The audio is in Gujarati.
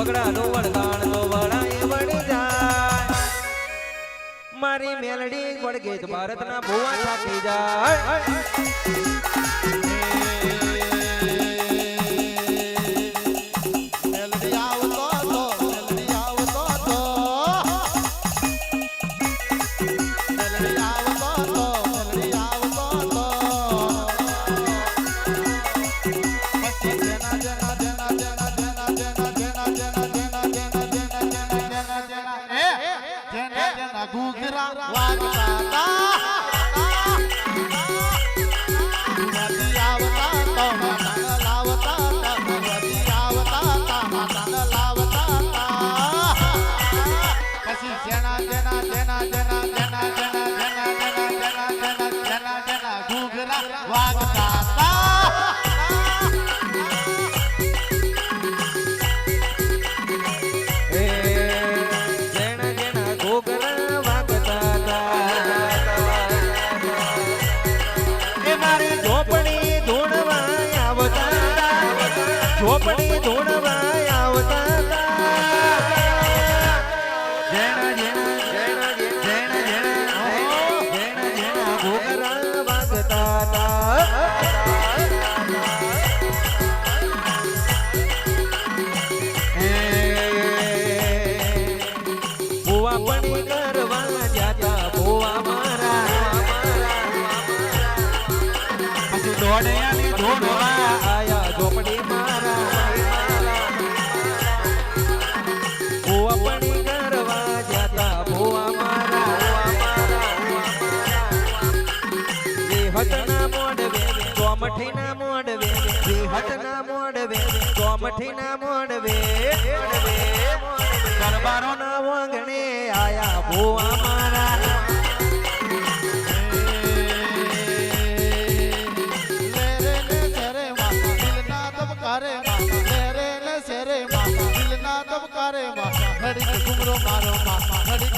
બગડાનું વળગાણ તો વળાય વળી જાય મારી મેલડી વળગે તો ભારતના ભુવા થાકી જાય ઘૂઘરા વાગતા પછી જેના જેના જેના જેના જેના જેના જેના જેના જેના જેના જેના ઘૂઘરા વાગતા ઝોપડી ધૂણવા આવતા જેણા જેણા જેણા જેણા જેણા જેણા જેણા ઘોઘરા વાગતા ભુવા પણી કરવા જાતા ભુવા મારા પછી દોડ્યાની ધૂણવા આયા ઝોપડી હટના મોડવે ચોમઠીના મોડવે હટના મોડવે ચોમઠીના મોડવે દરબારોના વાંગણે આયા ભુવા મારા લેરે ને સેરે માં દિલના ધબકારે માં લેરે ને સેરે માં દિલના ધબકારે માં ઘડીક ઘુમરો મારો માં ઘડીક